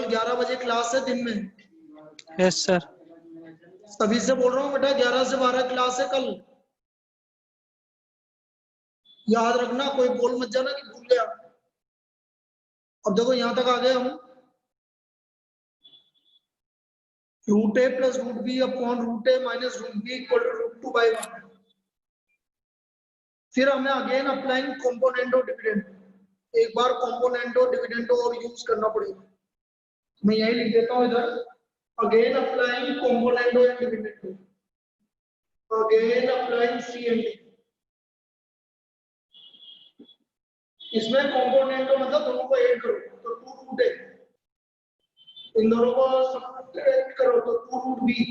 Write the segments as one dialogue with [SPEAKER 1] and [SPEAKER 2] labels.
[SPEAKER 1] 11 बजे क्लास है दिन में?
[SPEAKER 2] Yes sir.
[SPEAKER 1] सभी से बोल रहा हूँ बेटा, 11 से 12 क्लास है कल। याद रखना, कोई बोल मत जाना कि भूल गया। अब देखो यहां तक आ गए हम। Root A plus root B upon root A minus root B equal to root 2/1। फिर हमें अगेन अप्लाइंग कॉम्पोनेंटो डिविडेंड, एक बार कॉम्पोनेंटो डिविडेंडो और यूज करना पड़ेगा। मैं यही लिख देता हूं इधर, again applying componendo and dividendo, again applying C and D. इसमें कॉम्पोनेंटो मतलब दोनों को ऐड करो तो 2 रूट ए, इन दोनों को सब्ट्रैक्ट करो तो 2 root B,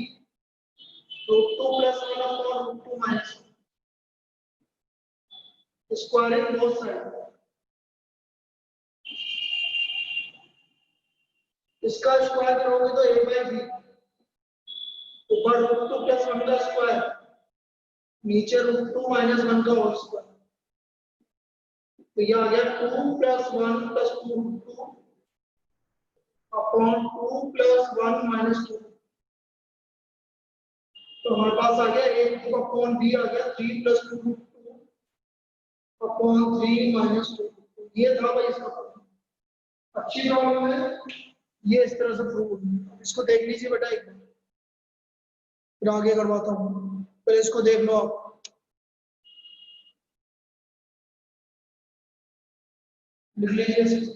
[SPEAKER 1] root 2 plus 1 upon root 2 minus 1, squaring both side. इसका स्क्वायर करोगे तो a/b, ऊपर रूट 2 प्लस 1 का स्क्वायर, नीचे रूट 2 माइनस 1 का होल स्क्वायर। तो ये आ गया 2 plus 1 plus 2 root 2 upon 2 plus 1 minus 2। तो हमारे पास आ गया a अपॉन b आ गया 3 प्लस 2 रूट 2 अपॉन 3 माइनस 2। ये था भाई इसका प्रॉब्लम, अच्छी प्रॉब्लम है ये, इस तरह से प्रूव होगी। इसको देख लीजिए बेटा एक बार, फिर आगे करवाता हूँ। पहले इसको देख लो आप। लिख लीजिए।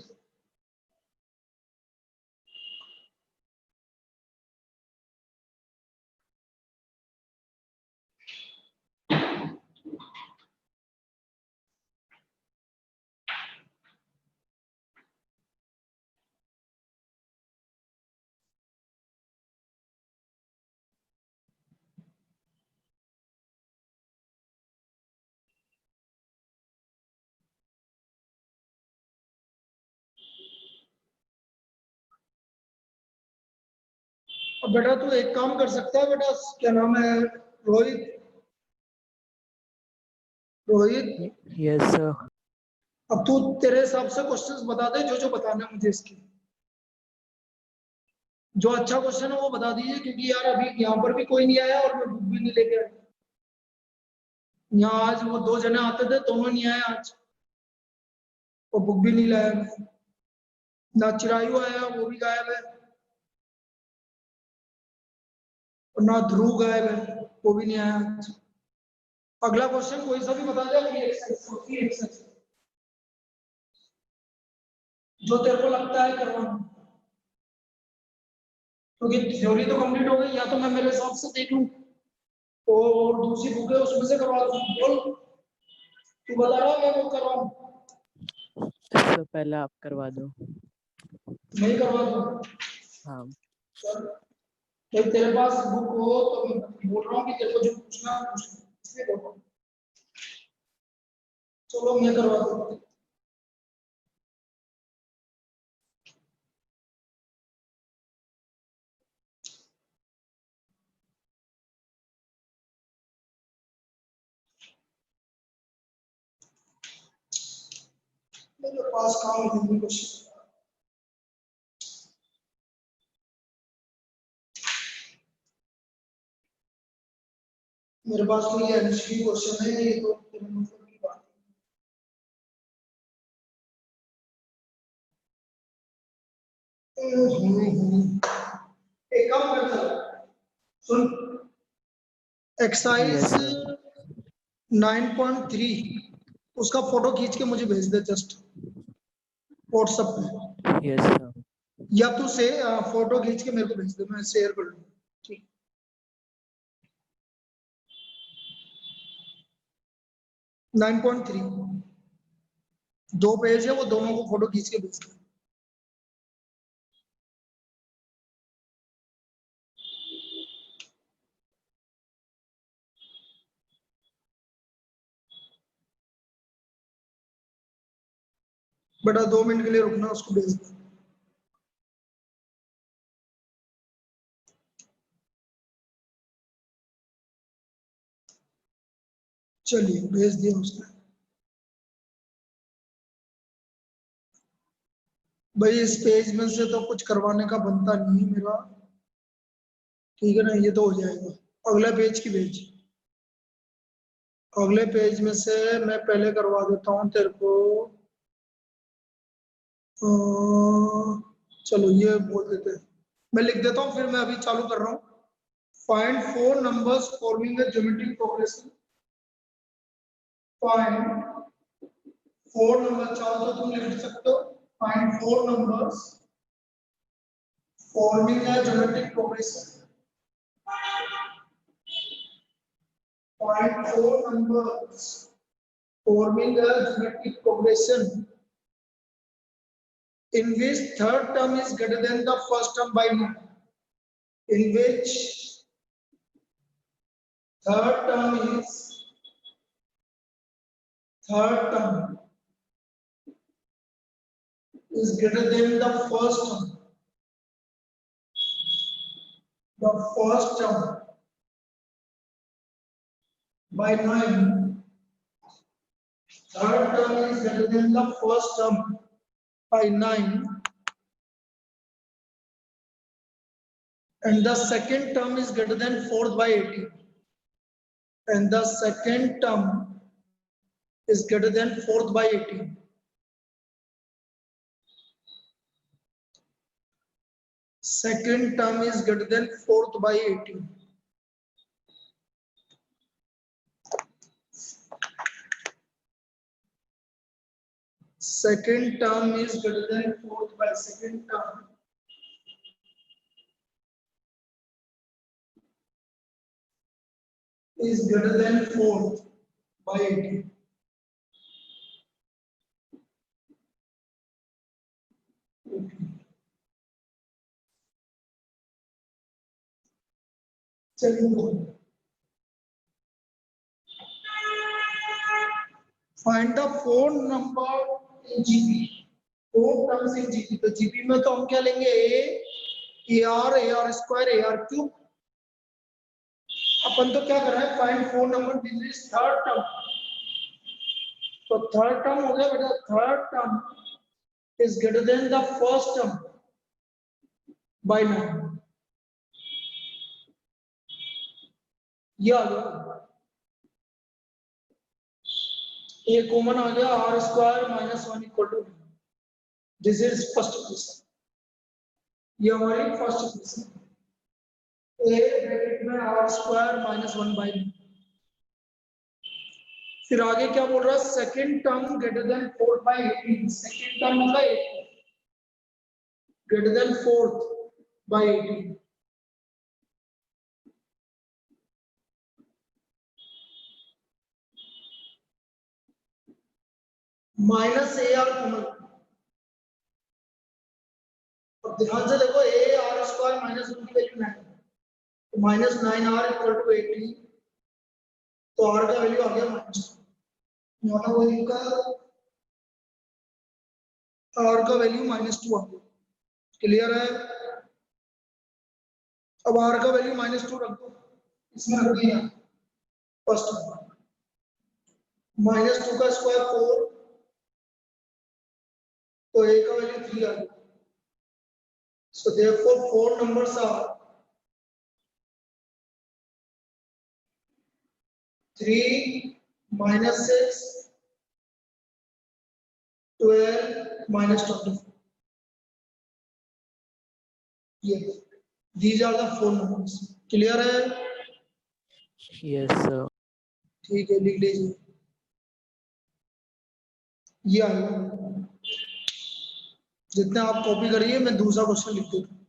[SPEAKER 1] अब बेटा तू एक काम कर सकता है बेटा, क्या नाम है, रोहित, रोहित।
[SPEAKER 3] Yes sir.
[SPEAKER 1] अब तू तेरे हिसाब से क्वेश्चंस बता दे, जो जो बताना है मुझे इसकी। जो अच्छा क्वेश्चन है वो बता दीजिए, क्योंकि यार अभी यहाँ पर भी कोई नहीं आया और मैं बुक भी नहीं लेके आया। यहाँ आज वो 2 जने आते थे, दोनों नहीं आए आज, वो बुक भी नहीं लाया मैं। ना चिरायु आया, वो भी गायब है, और ना ध्रुव गायब है, वो भी नहीं आया आज। अगला क्वेश्चन कोई सा भी बता दे, जो तेरे को लगता है करवाना, क्योंकि थ्योरी तो कंप्लीट हो गई। या तो मैं मेरे हिसाब से देख लूं और दूसरी बुक है उसमें से करवा दूं। बोल, तू बता रहा मैं वो करवाऊं?
[SPEAKER 3] सर पहले आप करवा दो।
[SPEAKER 1] नहीं करवा दूं?
[SPEAKER 3] हाँ
[SPEAKER 1] चल, तो तेरे पास बुक हो तो मैं बोल रहा हूँ कि तेरे को जो पूछना है पूछ, इसलिए बोल रहा हूँ। चलो मैं करवा दूं। मेरे पास काम नहीं कुछ। मेरे पास तो ये एमसीक्यू क्वेश्चन है, ये तो तेरे मतलब की बात है। एक काम कर, चल सुन, एक्सरसाइज
[SPEAKER 3] यस सर।
[SPEAKER 1] 9.3 उसका फोटो खींच के मुझे भेज दे जस्ट व्हाट्सएप पे,
[SPEAKER 3] यस सर।
[SPEAKER 1] या तू से फोटो खींच के मेरे को भेज दे, मैं शेयर कर लूंगा। ठीक, 9.3 2 पेज है, वो दोनों को फोटो खींच के भेज दे। बेटा 2 मिनट के लिए रुकना, उसको भेज दे। चलिए भेज दिया उसने। भाई इस पेज में से तो कुछ करवाने का बनता नहीं है मेरा, ठीक है ना, ये तो हो जाएगा। अगले पेज की पेज, अगले पेज में से मैं पहले करवा देता हूँ तेरे को। अ, चलो ये बोल देते हैं, मैं लिख देता हूँ, फिर मैं अभी चालू कर रहा हूँ। Find four numbers forming a geometric progression। Find four number, चाहो तो तुम लिख सकते हो। Find four numbers forming a geometric progression। Find four numbers forming a geometric progression in which third term is greater than the first term by 9, in which third term is greater than the first term by 9. Third term is greater than the first term by 9, and the second term is greater than fourth by 18. And the second term is greater than fourth by 18. Second term is greater than fourth by 18. Second term is greater than fourth by second term is greater than fourth by 18. Find the four number in GP. Four terms in GP. तो GP में तो हम क्या लेंगे? AR square, AR cube. अपन तो क्या कर रहे हैं? Find four number in this third term. तो third term हो गया बेटा, third term is greater than the first term by 9. ये आ गया, ये कॉमन आ गया, R square minus 1 equal to, this is first equation, ये हमारी फर्स्ट इक्वेशन। ए ब्रैकेट में आर स्क्वायर माइनस 1 बाई, फिर आगे क्या बोल रहा है? Second term greater than 4 by 18। Second term मतलब 8 greater than 4 by 18। Minus A R common, अब ध्यान से देखो, ए आर स्क्वायर माइनस 1 की वैल्यू 9, तो माइनस 9 आर इक्वल टू 18, तो आर का वैल्यू आ गया माइनस, नॉट वो दिक्कत, आर का वैल्यू -2 आ गया। क्लियर है? अब आर का वैल्यू -2 रख दो, इसमें रख दिया फर्स्ट, -2 का स्क्वायर 4, तो ए का वैल्यू 3 आ गया। So therefore four numbers are 3, -6, 12, -24. Yes, these are the four numbers. Clear है?
[SPEAKER 3] Yes, sir.
[SPEAKER 1] ठीक है, लिख लीजिए, ये आएगा। जितने आप कॉपी करिए, मैं दूसरा क्वेश्चन लिख देता हूँ।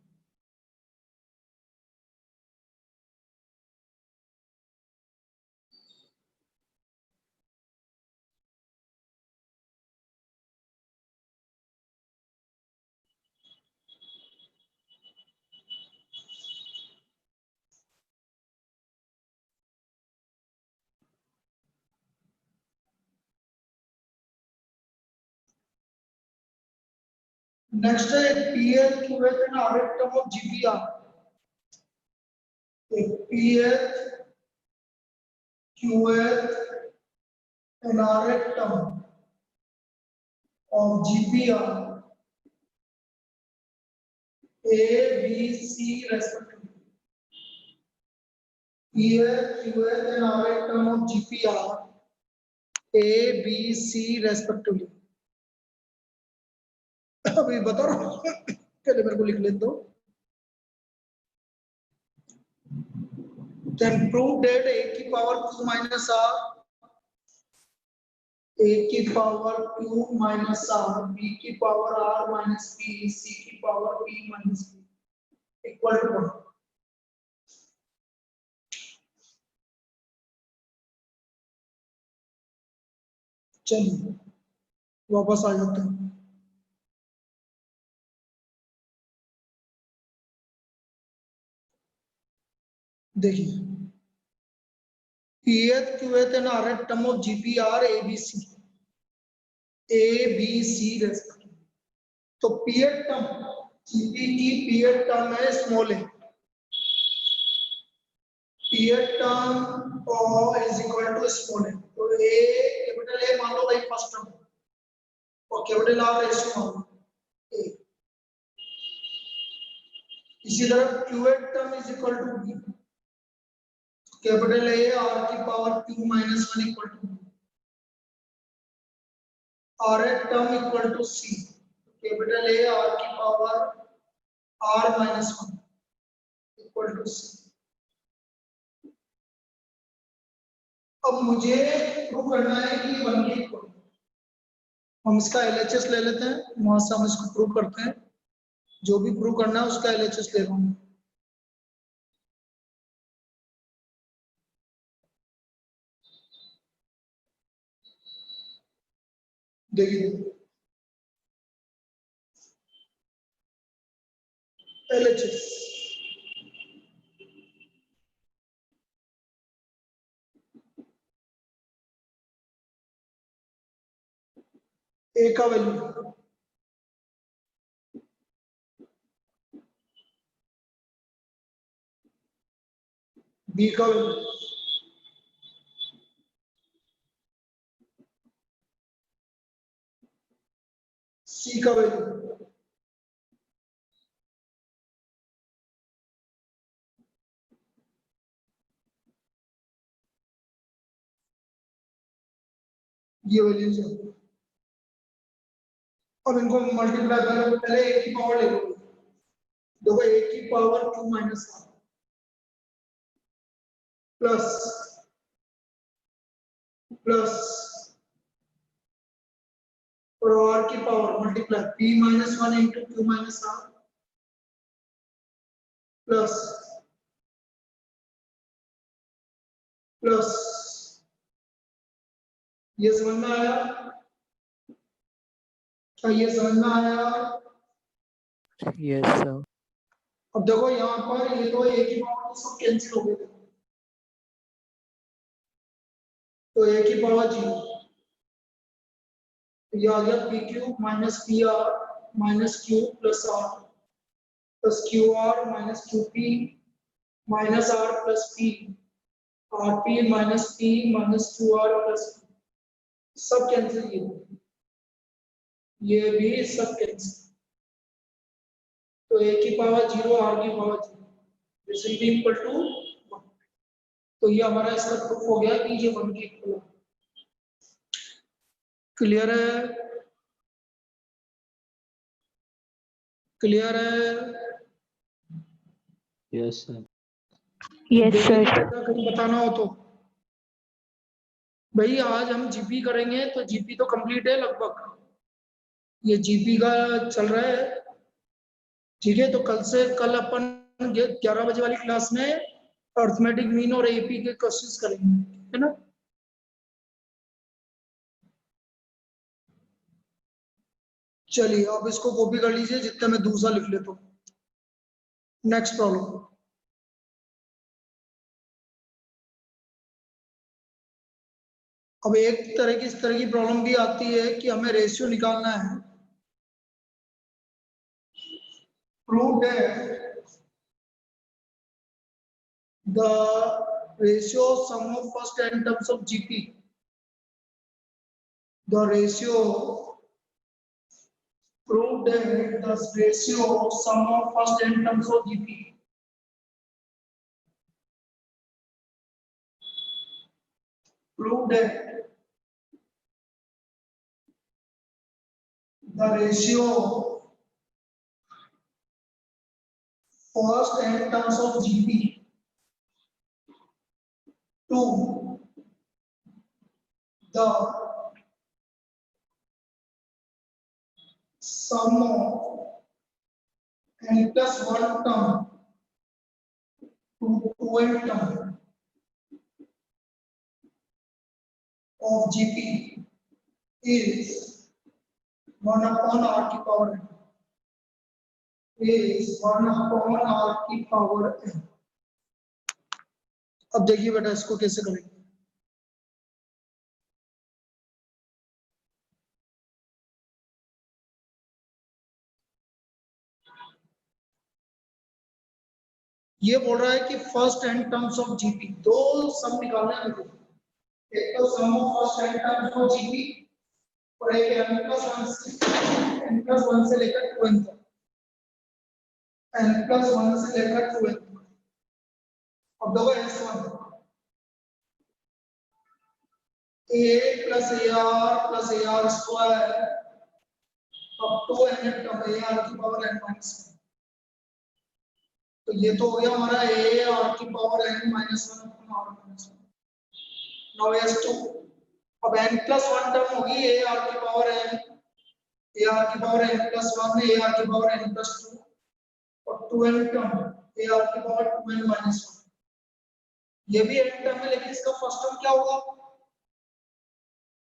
[SPEAKER 1] नेक्स्ट है PL QH and RF term of GPR. PL QH and RF term of GPR A, B, C respectively. Here, QS and R term of GP are A, B, C respectively. अभी बता रहा हूँ पहले मेरे को लिख लेते दो. Then prove that A की power Q minus R, A की power Q minus R, B की power R minus P, C की power P minus P equal to 1. चलिए वापस आ जाते हैं. देखिए Pth, Qth and Rth term of GP are ABC. A, B, C respectively. तो Pth term GP की Pth term है small a. Pth term is equal to small a. तो A capital A मान लो भाई फर्स्ट टर्म और capital R ratio मान लो A. इसी तरह Qth term is equal to B. Capital A R की power Q minus 1 equal to B. Rth term equal to C. Capital A R की power R minus 1 equal to C. अब मुझे prove करना है कि ये 1 के इक्वल. हम इसका LHS ले लेते हैं, वहां से हम इसको प्रूव करते हैं. जो भी प्रूव करना है उसका LHS ले रहा हूं. देखिए LHS A का वैल्यू B का वैल्यू C का वैल्यू ये वैल्यूज है. अब इनको मल्टीप्लाई करो. पहले A की पावर ले लो. देखो A की power Q minus R plus और R की power multiply P minus 1 into Q minus R plus ये समझ में आया? क्या ये समझ में आया?
[SPEAKER 3] Yes, sir.
[SPEAKER 1] अब देखो यहाँ पर ये तो A की पावर तो सब कैंसिल हो गए. तो A की पावर 0. ये आ गया P Q minus P R minus Q plus Q R minus Q P minus R plus P R P minus P minus Q R plus सब कैंसिल किए. ये भी सब कैंसिल. तो A की पावर 0 R की power 0 this will be equal to 1. तो ये हमारा इसका प्रूफ हो गया कि ये 1 के इक्वल है. क्लियर है? क्लियर है?
[SPEAKER 3] Yes, sir.
[SPEAKER 2] Yes, sir.
[SPEAKER 1] कहीं बताना हो तो भाई. आज हम जीपी करेंगे तो जीपी तो कंप्लीट है लगभग. ये जीपी का चल रहा है. ठीक है. तो कल अपन 11 बजे वाली क्लास में अर्थमेटिक मीन और एपी के क्वेश्चंस करेंगे. है ना? चलिए अब इसको कॉपी कर लीजिए जितना मैं दूसरा लिख लेता हूँ. Next problem. अब एक तरह की इस तरह की प्रॉब्लम भी आती है कि हमें रेशियो निकालना है. Prove that the ratio sum of first n terms of GP, the ratio Prove that the ratio of sum of first n terms of GP prove that the ratio first n terms of GP to the sum of n plus 1 term to 2n term of GP is 1 upon r की power n is 1 upon r की power n। अब देखिए बेटा इसको कैसे करेंगे। ये बोल रहा है कि first n terms of GP, दो सम निकालना है मुझे, एक तो sum of first n terms of GP और एक n+1 से लेकर 2n तक, n+1 से लेकर 2n तक। अब देखो s1 a plus ar plus ar square up to n term ar की पावर n माइनस 1। तो ये तो हो गया हमारा a r की power n minus 1 upon r minus 1। Now s2 अब n+1 टर्म होगी a r की पावर n, a r की पावर n+1 a r की पावर n+2 और 2n टर्म a r की पावर 2n माइनस 1। ये भी n टर्म है, लेकिन इसका फर्स्ट टर्म क्या होगा,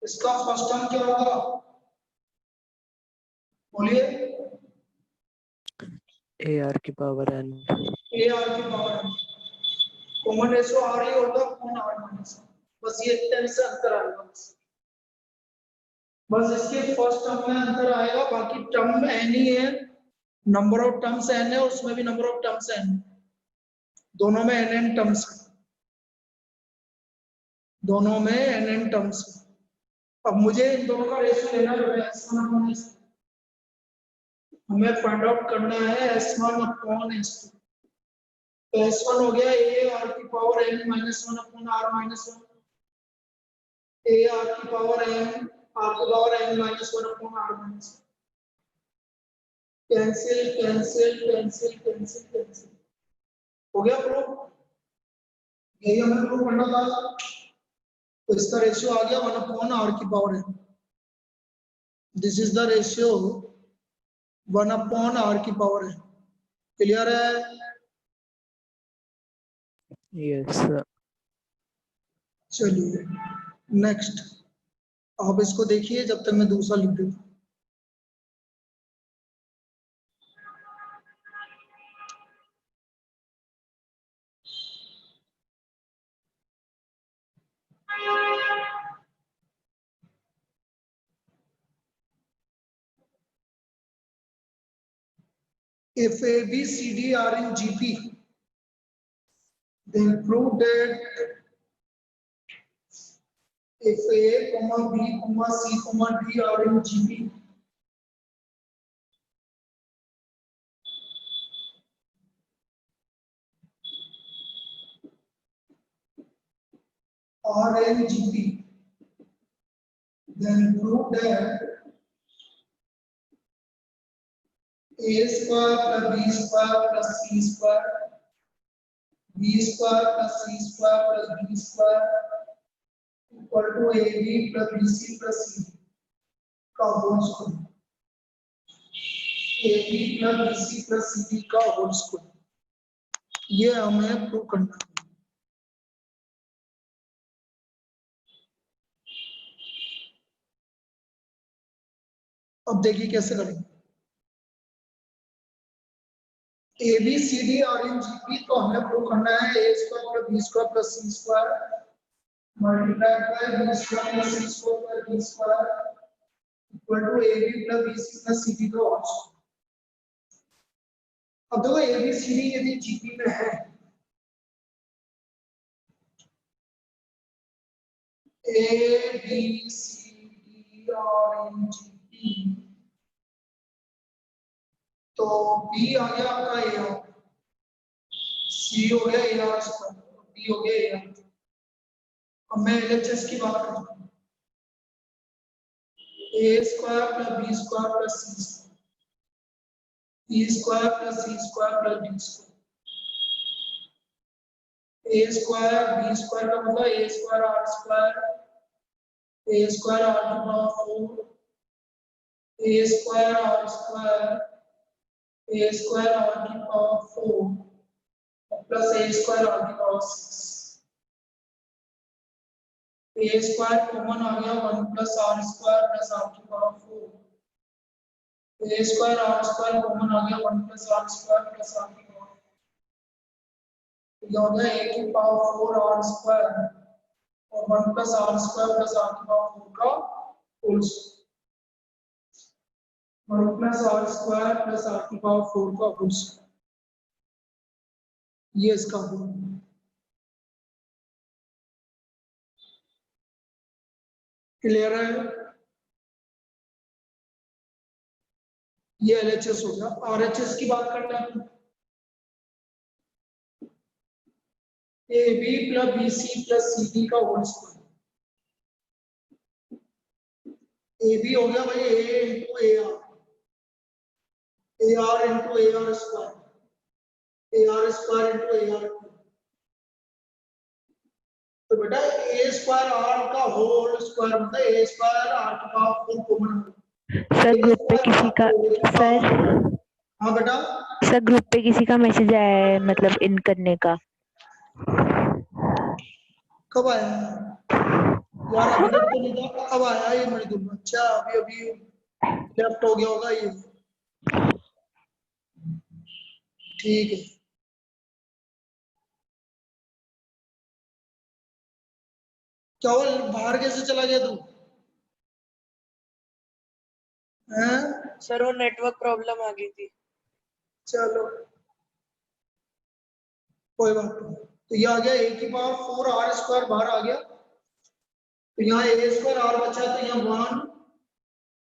[SPEAKER 1] इसका फर्स्ट टर्म क्या होगा बोलिए।
[SPEAKER 3] AR की पावर n।
[SPEAKER 1] AR की power n common ratio r ही होगा अपॉन r माइनस 1। बस ये टर्म से अंतर आएगा, बस इसके फर्स्ट टर्म में अंतर आएगा, बाकी टर्म n ही है, नंबर ऑफ टर्म्स n है, उसमें भी नंबर ऑफ टर्म्स n, दोनों में n टर्म्स, दोनों में n टर्म्स। अब मुझे इन दोनों का रेशियो लेना है s1 अपॉन s2, हमें फाइंड आउट करना है s1 अपॉन s2। तो s1 हो गया a r की power n minus 1 upon r minus 1, a r की पावर n r की power n minus 1 upon r minus 1। Cancel cancel cancel cancel cancel हो गया प्रूफ, यही हमें प्रूफ करना था। तो इसका रेशियो आ गया 1 अपॉन r की power n। This is the ratio 1 upon r की पावर n। क्लियर है?
[SPEAKER 3] Yes sir.
[SPEAKER 1] चलिए नेक्स्ट, आप इसको देखिए जब तक मैं दूसरा लिख देता हूं। If A, B, C, D are in GP, then prove that if A, B, C, D are in GP, are in GP, then prove that A square plus B square plus C square, B square plus C square plus D square equal to AB plus BC plus CD का whole square, AB plus BC plus CD का whole square, ये हमें prove करना है। अब देखिए कैसे करेंगे। A B C D are in GP, तो हमें प्रूव करना है A square plus B square plus C square multiplied by B square plus C square plus D square equal to A B plus B C plus C D का whole square. अब देखो A B C D यदि GP में है, A B C D are in GP, तो B आ गया आपका ए आर, सी हो गया ए आर स्क्वायर, डी हो गया ए आर। अब मैं एलएचएस की बात करता हूँ, A square plus B square plus C square, E square plus C square plus D square. A square B square का मतलब A square R square, A square R की power 4, A square R square, A square R की power 4 plus A square R की power 6। A square common आ गया 1 plus R square plus R की power 4। A square R square common आ गया 1 plus R square plus R की power 4। ये हो गया ए की पावर 4 आर स्क्वायर और 1 plus R square plus R की पावर 4 का whole square, 1 plus R square plus R की पावर 4 का होल स्क्वायर। ये इसका होल। क्लियर है? ये एलएचएस हो गया। आरएचएस की बात करना है, A B plus B C plus C D का होल स्क्वायर। ए बी हो गया भाई A into A R, A R into A R square, A R square into A R. तो बेटा ए स्क्वायर आर का whole square मतलब A square R का power 4 common.
[SPEAKER 2] Sir group पे किसी का, सर
[SPEAKER 1] हाँ बेटा
[SPEAKER 2] सर ग्रुप पे किसी का मैसेज आया है मतलब इन करने का।
[SPEAKER 1] कब आया यार? अभी तक तो नहीं था, अब आया ये मेरे दिल में। अच्छा अभी अभी लेफ्ट हो गया होगा ये, ठीक है। क्या वो बाहर कैसे चला गया तू? हैं?
[SPEAKER 4] सर वो नेटवर्क प्रॉब्लम आ गई थी।
[SPEAKER 1] चलो कोई बात नहीं। तो ये आ गया ए की पावर 4 आर स्क्वायर बाहर आ गया, तो यहाँ ए स्क्वायर आर बचा तो यहाँ 1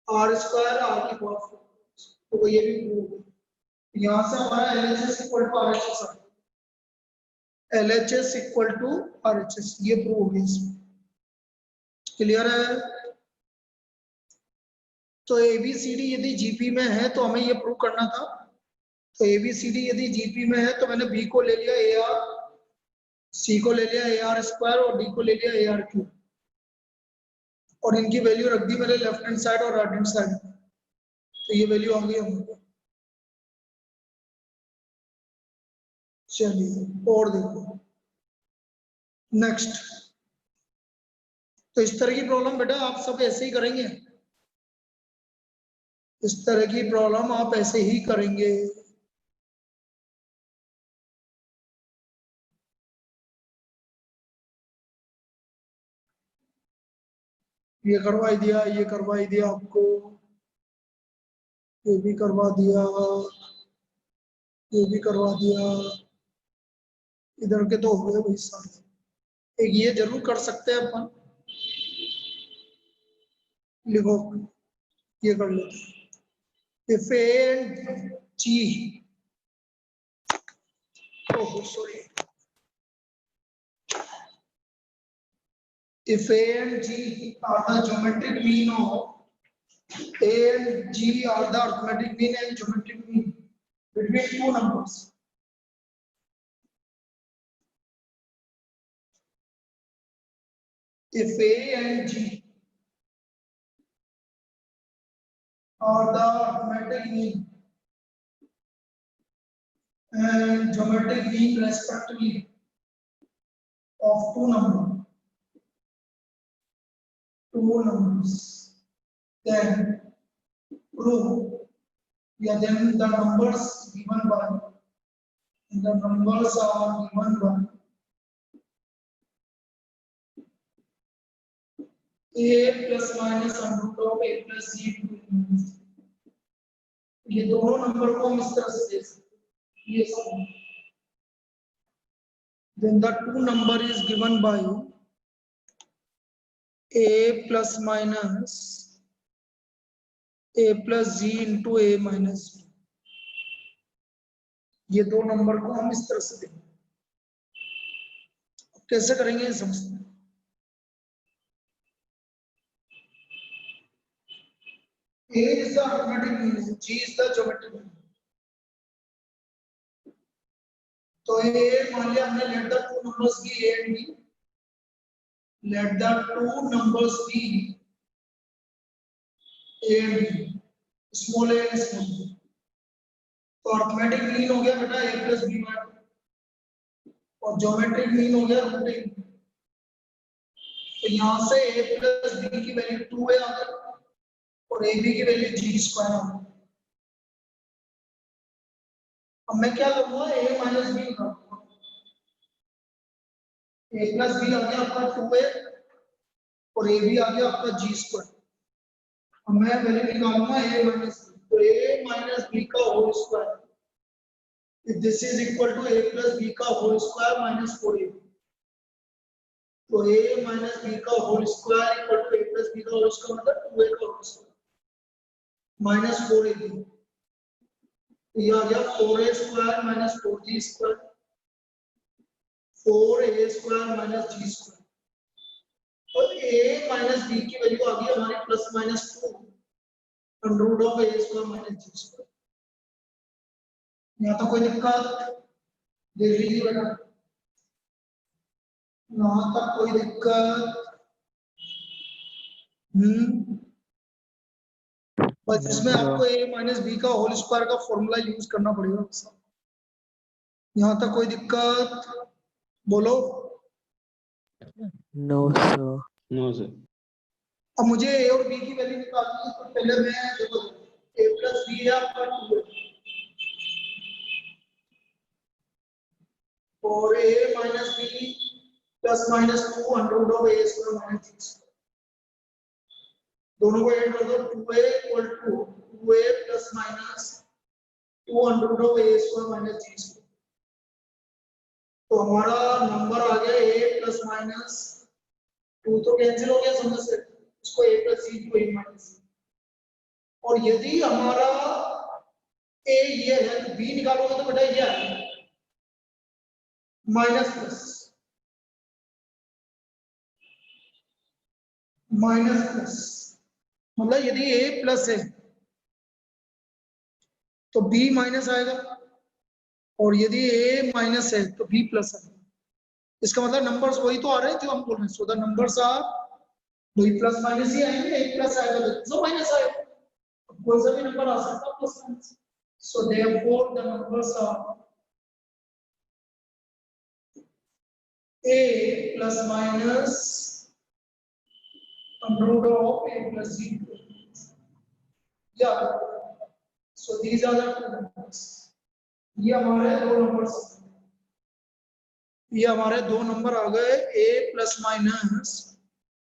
[SPEAKER 1] आर स्क्वायर आर की पावर 4, तो ये भी प्रूव हो गया। यहाँ से हमारा एलएचएस इक्वल टू आरएचएस आ गया, एलएचएस इक्वल टू आरएचएस, ये प्रूव हो गया इसमें। क्लियर है? तो एबीसीडी यदि जीपी में है तो हमें ये प्रूव करना था। तो एबीसीडी यदि जीपी में है तो मैंने बी को ले लिया ए आर, सी को ले लिया ए आर स्क्वायर और डी को ले लिया ए आर क्यूब, और इनकी वैल्यू रख दी मेरे लेफ्ट हैंड साइड और राइट हैंड साइड। तो ये वैल्यू आ गई हमारे। चलिए और देखो नेक्स्ट। तो इस तरह की प्रॉब्लम बेटा आप सब ऐसे ही करेंगे, इस तरह की प्रॉब्लम आप ऐसे ही करेंगे। ये करवाई दिया, ये करवाई दिया आपको, ये भी करवा दिया, ये भी करवा दिया। इधर के तो हो गए भाई सारे। एक ये जरूर कर सकते हैं अपन, लिखो ये कर लेते हैं। If A and G, oh sorry, if A and G are the geometric mean of A and G are the arithmetic mean and geometric mean between two numbers. If A and G are the arithmetic mean and geometric mean respectively of two numbers, then prove, yeah, then the numbers given by, the numbers are given by a plus minus under root of a plus c to a minus c. ये दोनों number को हम इस तरह से दे सकते हैं, ये सब। Then the two number is given by a plus minus a plus z into a minus b. ये दो नंबर को हम इस तरह से देंगे। कैसे करेंगे ये समझते हैं। A is the arithmetic mean, G is the geometric mean. तो ये मान लिया हमने let the two numbers be A and B. Let the two numbers be A and B. Small a and small b. तो arithmetic mean हो गया बेटा a plus b बार और ज्योमेट्रिक मीन हो गया रूट a। तो यहाँ से a plus b की वैल्यू 2a आ गई और ab की वैल्यू g स्क्वायर आ गई। अब मैं क्या करूँगा a minus b निकालूंगा। a plus b आ गया आपका 2a और ab आ गया आपका g स्क्वायर। अब मैं वैल्यू निकालूंगा a minus b। तो a minus b का whole square if this is equal to a plus b का होल स्क्वायर minus 4ab। तो a minus b का whole square equal to a plus b का whole square मतलब 2a का whole square minus 4ab। तो ये आ गया 4a square minus 4g square 4a square minus g square. और a minus b की वैल्यू आ गई हमारी plus minus 2 under root of a square minus g square. यहाँ तो कोई दिक्कत देख लीजिए बेटा, यहाँ तक कोई दिक्कत बस इसमें आपको a माइनस बी का होल स्क्वायर का फॉर्मूला यूज करना पड़ेगा। यहाँ तक कोई दिक्कत बोलो।
[SPEAKER 3] No sir.
[SPEAKER 5] No sir.
[SPEAKER 1] अब मुझे a और b की वैल्यू निकालनी है तो पहले मैं देखो a प्लस बी है आपका 2 और a minus B plus minus 2 under root of a square minus g square. दोनों को ऐड कर दो 2a equal to 2a plus minus 2 under root of a square minus g square. तो हमारा number आ गया a प्लस माइनस 2 तो cancel हो गया समझ से इसको a प्लस c को a माइनस c। और यदि हमारा a ये है तो b निकालोगे तो बेटा ये आएगा माइनस प्लस माइनस प्लस मतलब यदि a प्लस है तो b माइनस आएगा और यदि a माइनस है तो b प्लस आएगा। इसका मतलब नंबर्स वही तो आ रहे हैं जो हम बोल रहे हैं। सो द नंबर्स आर वही प्लस माइनस ही आएंगे। एक प्लस आएगा तो माइनस आएगा, कोई सा भी नंबर आ सकता है plus minus. So therefore the numbers are a plus minus under root of a plus g। Yeah. So these are the two numbers. ये हमारे दो नंबर्स, ये हमारे दो नंबर आ गए a plus minus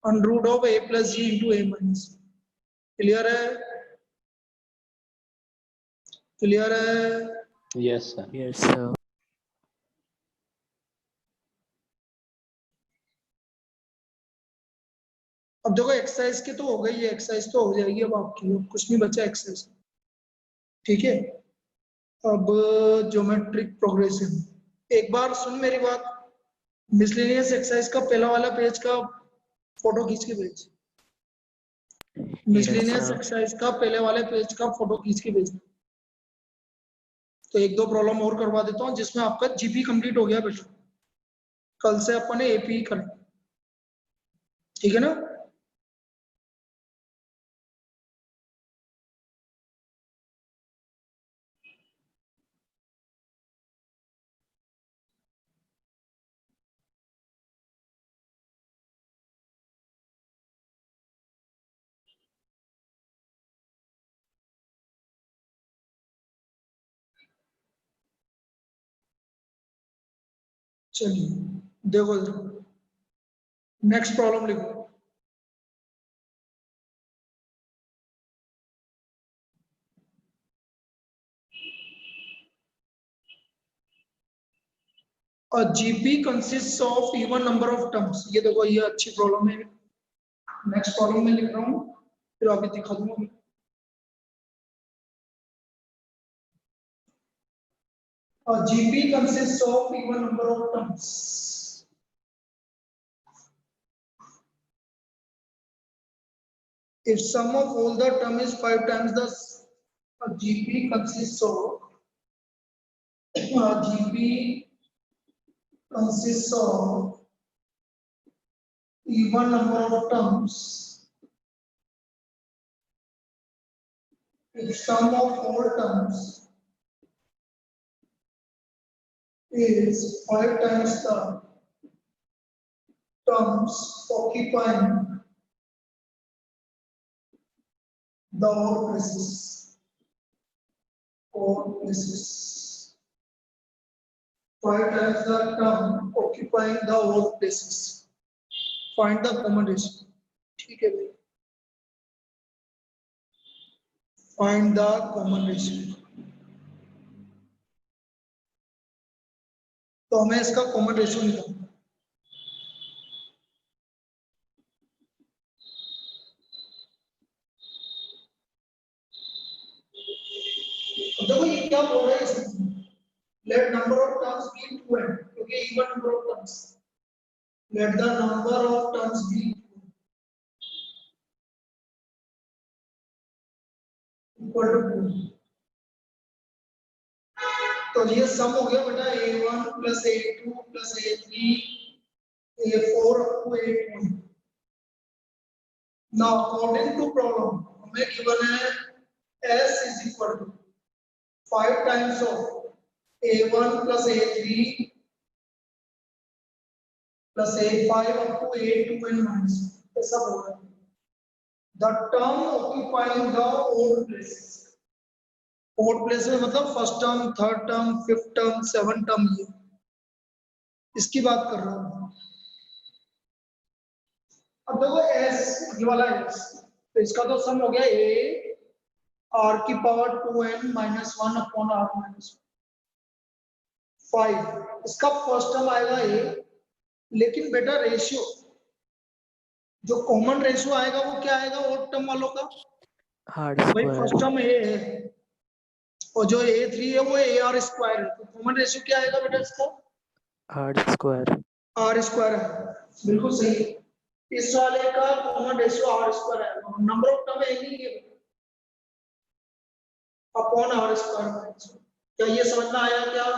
[SPEAKER 1] under root of a plus G into a minus. Clear है? Clear है?
[SPEAKER 5] Yes sir.
[SPEAKER 3] Yes sir.
[SPEAKER 1] अब देखो एक्सरसाइज की तो हो गई है, एक्सरसाइज तो हो जाएगी अब आपकी, कुछ नहीं बचा एक्सरसाइज। ठीक है, अब ज्योमेट्रिक प्रोग्रेशन। एक बार सुन मेरी बात, मिसलेनियस एक्सरसाइज का पहला वाला पेज का फोटो खींच के भेज। मिसलेनियस एक्सरसाइज का पहले वाले पेज का फोटो खींच के भेजना। तो एक दो प्रॉब्लम और करवा देता हूँ जिसमें आपका जीपी कंप्लीट हो गया बेटा। कल से अपन ने एपी कर, ठीक है ना? चलिए देखो नेक्स्ट प्रॉब्लम लिखो। A GP consists of even number of terms। ये देखो ये अच्छी प्रॉब्लम है। नेक्स्ट प्रॉब्लम में लिख रहा हूँ फिर आगे दिखा दूंगा। GP consists of even number of terms. If sum of all the term is 5 times the GP consists of GP consists of even number of terms. If sum of all terms is 5 times the terms occupying the all places. 5 times the term occupying the all places. Find the common ratio. ठीक है भाई. Find the common ratio. तो हमें इसका common ratio निकालना. देखो ये क्या बोल रहा है इसमें. Let number of terms be equal. क्योंकि even number of terms. Let the number of terms be equal to 2. तो ये सम हो गया बेटा A1 plus A2 plus A3 A4 up to A20. Now according to problem हमें given है S is equal to 5 times of A1 plus A3 plus A5 up to A2n minus. ऐसा बोल रहा है. The term occupying the odd places. Odd places मतलब first term, third term, fifth term, seven term, ये इसकी बात कर रहा हूँ. अब देखो S ये वाला S, तो इसका तो सम हो गया A R की power 2n minus 1 upon R minus 5. इसका फर्स्ट टर्म आएगा A, लेकिन बेटा रेशियो जो कॉमन रेशियो आएगा वो क्या आएगा ऑड टर्म वालों का.
[SPEAKER 3] हार्ड
[SPEAKER 1] भाई फर्स्ट
[SPEAKER 3] स्क्वायर.
[SPEAKER 1] टर्म A है और जो A3 है वो AR स्क्वायर है. तो कॉमन रेशियो क्या आएगा बेटा इसका.
[SPEAKER 3] Hard square.
[SPEAKER 1] R स्क्वायर है. बिल्कुल सही है. इस वाले का कॉमन रेशियो R स्क्वायर है. नंबर ऑफ टर्म एक ही है अपॉन R स्क्वायर. क्या ये समझ में आया क्या.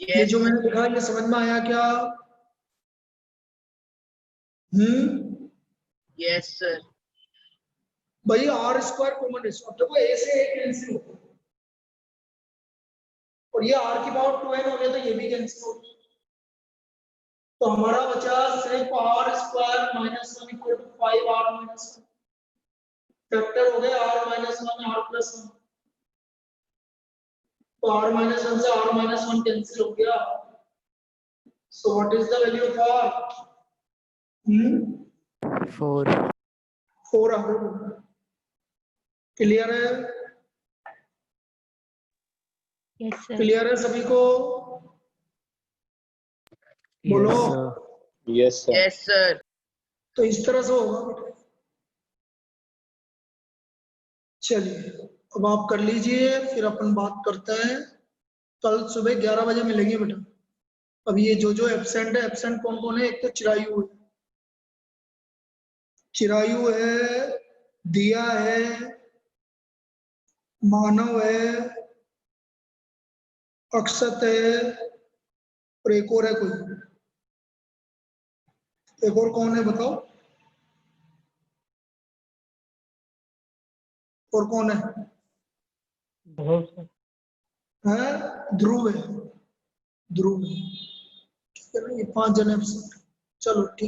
[SPEAKER 1] ये जो मैंने लिखा ये समझ में आया क्या.
[SPEAKER 4] Yes sir.
[SPEAKER 1] भाई R स्क्वायर कॉमन रेशियो. अब देखो A से A कैंसिल हो और ये R की पावर 2n हो गया तो ये भी कैंसिल हो गया. तो हमारा बचा सिर्फ R square minus 1 equal to 5R minus 1. Factor हो गया R माइनस 1 R प्लस 1. तो R माइनस 1 से R माइनस 1 कैंसिल हो गया. So what is the value of R.
[SPEAKER 3] 4.
[SPEAKER 1] 4 आ गया. क्लियर है.
[SPEAKER 2] Yes, sir.
[SPEAKER 1] क्लियर है सभी को. बोलो.
[SPEAKER 3] Yes, sir.
[SPEAKER 5] Yes sir.
[SPEAKER 4] Yes sir.
[SPEAKER 1] तो इस तरह से होगा बेटा. चलिए अब आप कर लीजिए फिर अपन बात करते हैं. कल सुबह 11 बजे मिलेंगे बेटा. अब ये जो एब्सेंट है, एब्सेंट कौन कौन है. एक तो चिरायु है, चिरायु है, दिया है, मानव है, अक्षत है और एक और है कोई. एक और कौन है बताओ. और कौन है. है ध्रुव है. ध्रुव है. ठीक है ना. ये 5 जन एब्सेंट. चलो ठीक.